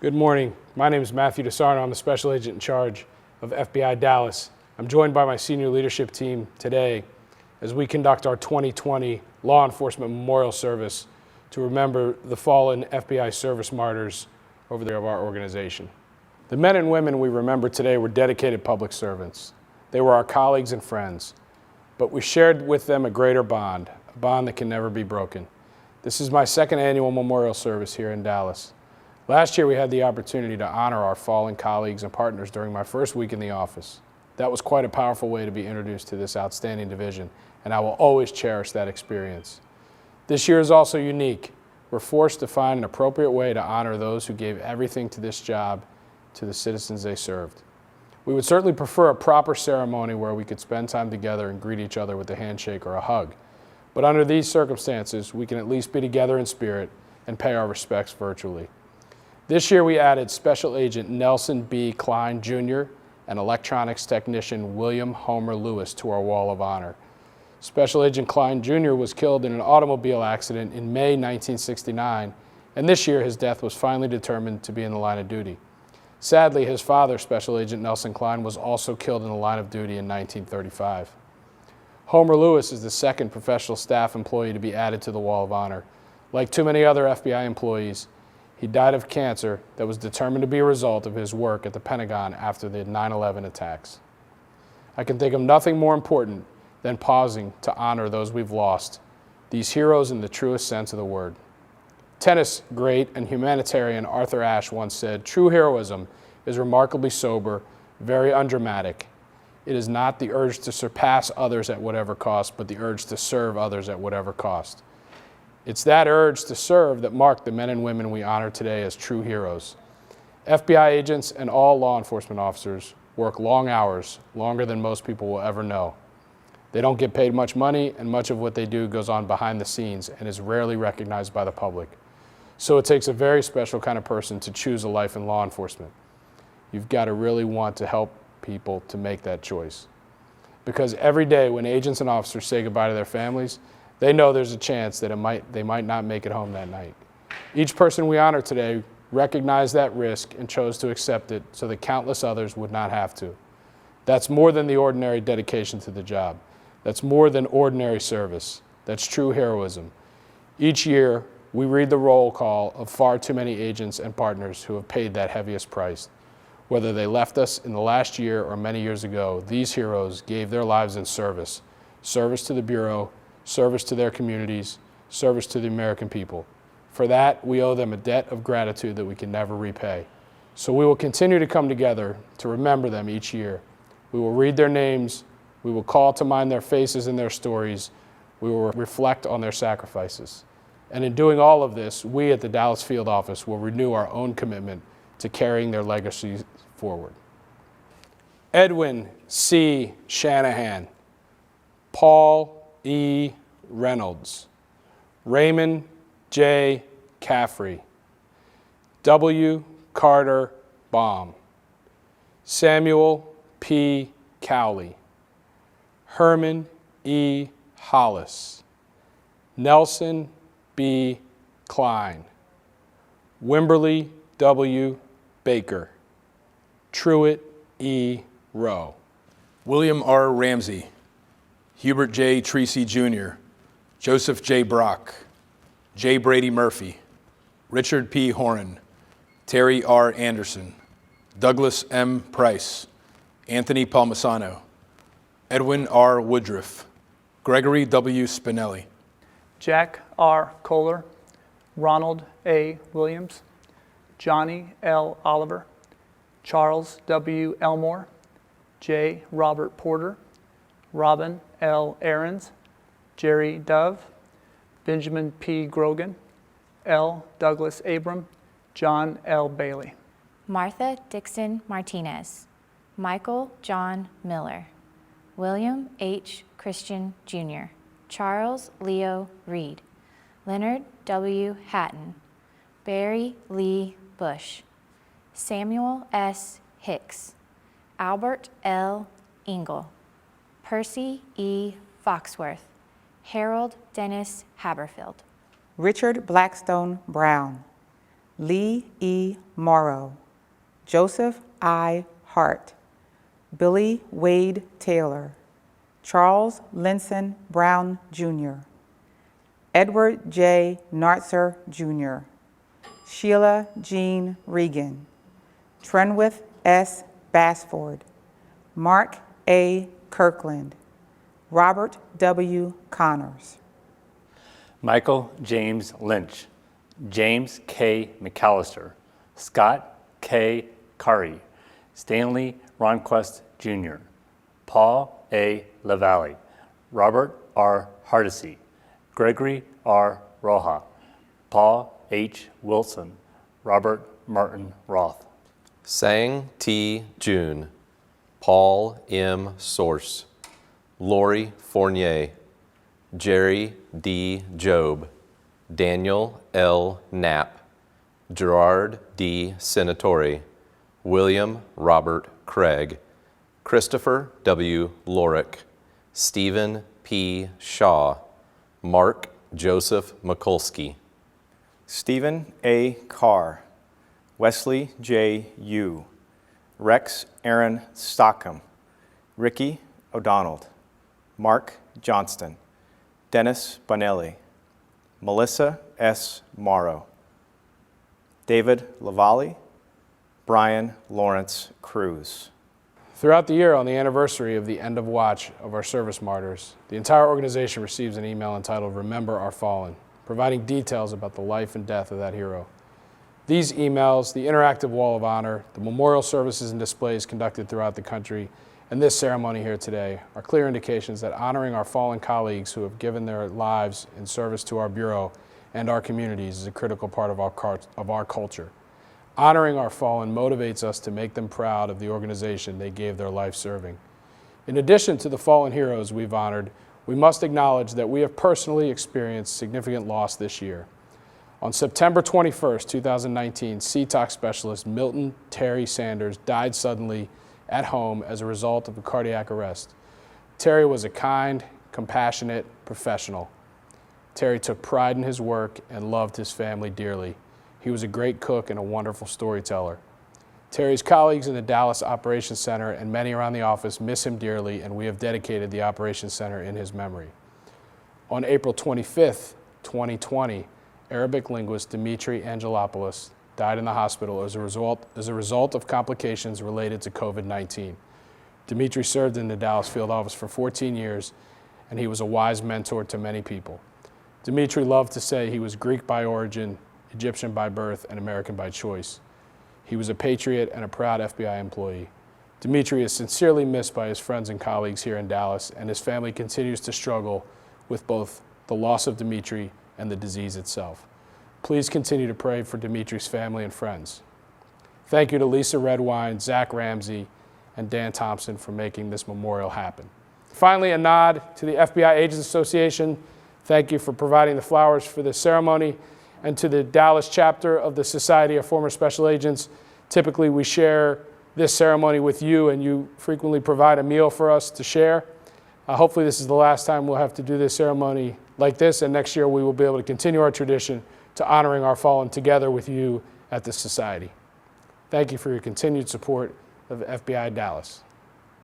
Good morning. My name is Matthew DeSarno. I'm the Special Agent in charge of FBI Dallas. I'm joined by my senior leadership team today as we conduct our 2020 Law Enforcement Memorial Service to remember the fallen FBI service martyrs over there of our organization. The men and women we remember today were dedicated public servants. They were our colleagues and friends, but we shared with them a greater bond, a bond that can never be broken. This is my second annual memorial service here in Dallas. Last year, we had the opportunity to honor our fallen colleagues and partners during my first week in the office. That was quite a powerful way to be introduced to this outstanding division, and I will always cherish that experience. This year is also unique. We're forced to find an appropriate way to honor those who gave everything to this job, to the citizens they served. We would certainly prefer a proper ceremony where we could spend time together and greet each other with a handshake or a hug. But under these circumstances, we can at least be together in spirit and pay our respects virtually. This year we added Special Agent Nelson B. Klein, Jr. and electronics technician William Homer Lewis to our Wall of Honor. Special Agent Klein, Jr. was killed in an automobile accident in May 1969, and this year his death was finally determined to be in the line of duty. Sadly, his father, Special Agent Nelson Klein, was also killed in the line of duty in 1935. Homer Lewis is the second professional staff employee to be added to the Wall of Honor. Like too many other FBI employees, he died of cancer that was determined to be a result of his work at the Pentagon after the 9/11 attacks. I can think of nothing more important than pausing to honor those we've lost, these heroes in the truest sense of the word. Tennis great and humanitarian Arthur Ashe once said, "True heroism is remarkably sober, very undramatic. It is not the urge to surpass others at whatever cost, but the urge to serve others at whatever cost." It's that urge to serve that marked the men and women we honor today as true heroes. FBI agents and all law enforcement officers work long hours, longer than most people will ever know. They don't get paid much money, and much of what they do goes on behind the scenes and is rarely recognized by the public. So it takes a very special kind of person to choose a life in law enforcement. You've got to really want to help people to make that choice. Because every day when agents and officers say goodbye to their families, they know there's a chance that they might not make it home that night. Each person we honor today recognized that risk and chose to accept it so that countless others would not have to. That's more than the ordinary dedication to the job. That's more than ordinary service. That's true heroism. Each year, we read the roll call of far too many agents and partners who have paid that heaviest price. Whether they left us in the last year or many years ago, these heroes gave their lives in service. Service to the Bureau, service to their communities, service to the American people. For that, we owe them a debt of gratitude that we can never repay. So we will continue to come together to remember them each year. We will read their names, we will call to mind their faces and their stories, we will reflect on their sacrifices. And in doing all of this, we at the Dallas Field Office will renew our own commitment to carrying their legacy forward. Edwin C. Shanahan, Paul E. Reynolds, Raymond J. Caffrey, W. Carter Baum, Samuel P. Cowley, Herman E. Hollis, Nelson B. Klein, Wimberly W. Baker, Truett E. Rowe, William R. Ramsey, Hubert J. Treacy Jr., Joseph J. Brock, J. Brady Murphy, Richard P. Horan, Terry R. Anderson, Douglas M. Price, Anthony Palmisano, Edwin R. Woodruff, Gregory W. Spinelli, Jack R. Kohler, Ronald A. Williams, Johnny L. Oliver, Charles W. Elmore, J. Robert Porter, Robin L. Ahrens, Jerry Dove, Benjamin P. Grogan, L. Douglas Abram, John L. Bailey. Martha Dixon Martinez, Michael John Miller, William H. Christian Jr., Charles Leo Reed, Leonard W. Hatton, Barry Lee Bush, Samuel S. Hicks, Albert L. Engel, Percy E. Foxworth, Harold Dennis Haberfield, Richard Blackstone Brown, Lee E. Morrow, Joseph I. Hart, Billy Wade Taylor, Charles Linson Brown, Jr., Edward J. Nartzer, Jr., Sheila Jean Regan, Trenwith S. Bassford, Mark A. Kirkland, Robert W. Connors. Michael James Lynch, James K. McAllister, Scott K. Curry, Stanley Ronquist Jr., Paul A. LaValle, Robert R. Hardesty, Gregory R. Roja, Paul H. Wilson, Robert Martin Roth. Sang T. June, Paul M. Source, Lori Fournier, Jerry D. Job, Daniel L. Knapp, Gerard D. Senatore, William Robert Craig, Christopher W. Lorick, Stephen P. Shaw, Mark Joseph Mikulski. Stephen A. Carr, Wesley J. Yu, Rex Aaron Stockham, Ricky O'Donnell, Mark Johnston, Dennis Bonelli, Melissa S. Morrow, David Lavalle, Brian Lawrence Cruz. Throughout the year, on the anniversary of the end of watch of our service martyrs, the entire organization receives an email entitled Remember Our Fallen, providing details about the life and death of that hero. These emails, the interactive wall of honor, the memorial services and displays conducted throughout the country, and this ceremony here today are clear indications that honoring our fallen colleagues who have given their lives in service to our Bureau and our communities is a critical part of our culture. Honoring our fallen motivates us to make them proud of the organization they gave their life serving. In addition to the fallen heroes we've honored, we must acknowledge that we have personally experienced significant loss this year. On September 21st, 2019, CTOC specialist Milton Terry Sanders died suddenly at home as a result of a cardiac arrest. Terry was a kind, compassionate professional. Terry took pride in his work and loved his family dearly. He was a great cook and a wonderful storyteller. Terry's colleagues in the Dallas Operations Center and many around the office miss him dearly, and we have dedicated the Operations Center in his memory. On April 25th, 2020, Arabic linguist Dimitri Angelopoulos died in the hospital as a result of complications related to COVID-19. Dimitri served in the Dallas field office for 14 years, and he was a wise mentor to many people. Dimitri loved to say he was Greek by origin, Egyptian by birth, and American by choice. He was a patriot and a proud FBI employee. Dimitri is sincerely missed by his friends and colleagues here in Dallas, and his family continues to struggle with both the loss of Dimitri and the disease itself. Please continue to pray for Dimitri's family and friends. Thank you to Lisa Redwine, Zach Ramsey, and Dan Thompson for making this memorial happen. Finally, a nod to the FBI Agents Association. Thank you for providing the flowers for this ceremony. And to the Dallas chapter of the Society of Former Special Agents. Typically, we share this ceremony with you, and you frequently provide a meal for us to share. Hopefully, this is the last time we'll have to do this ceremony like this, and next year we will be able to continue our tradition to honoring our fallen together with you at the Society. Thank you for your continued support of FBI Dallas.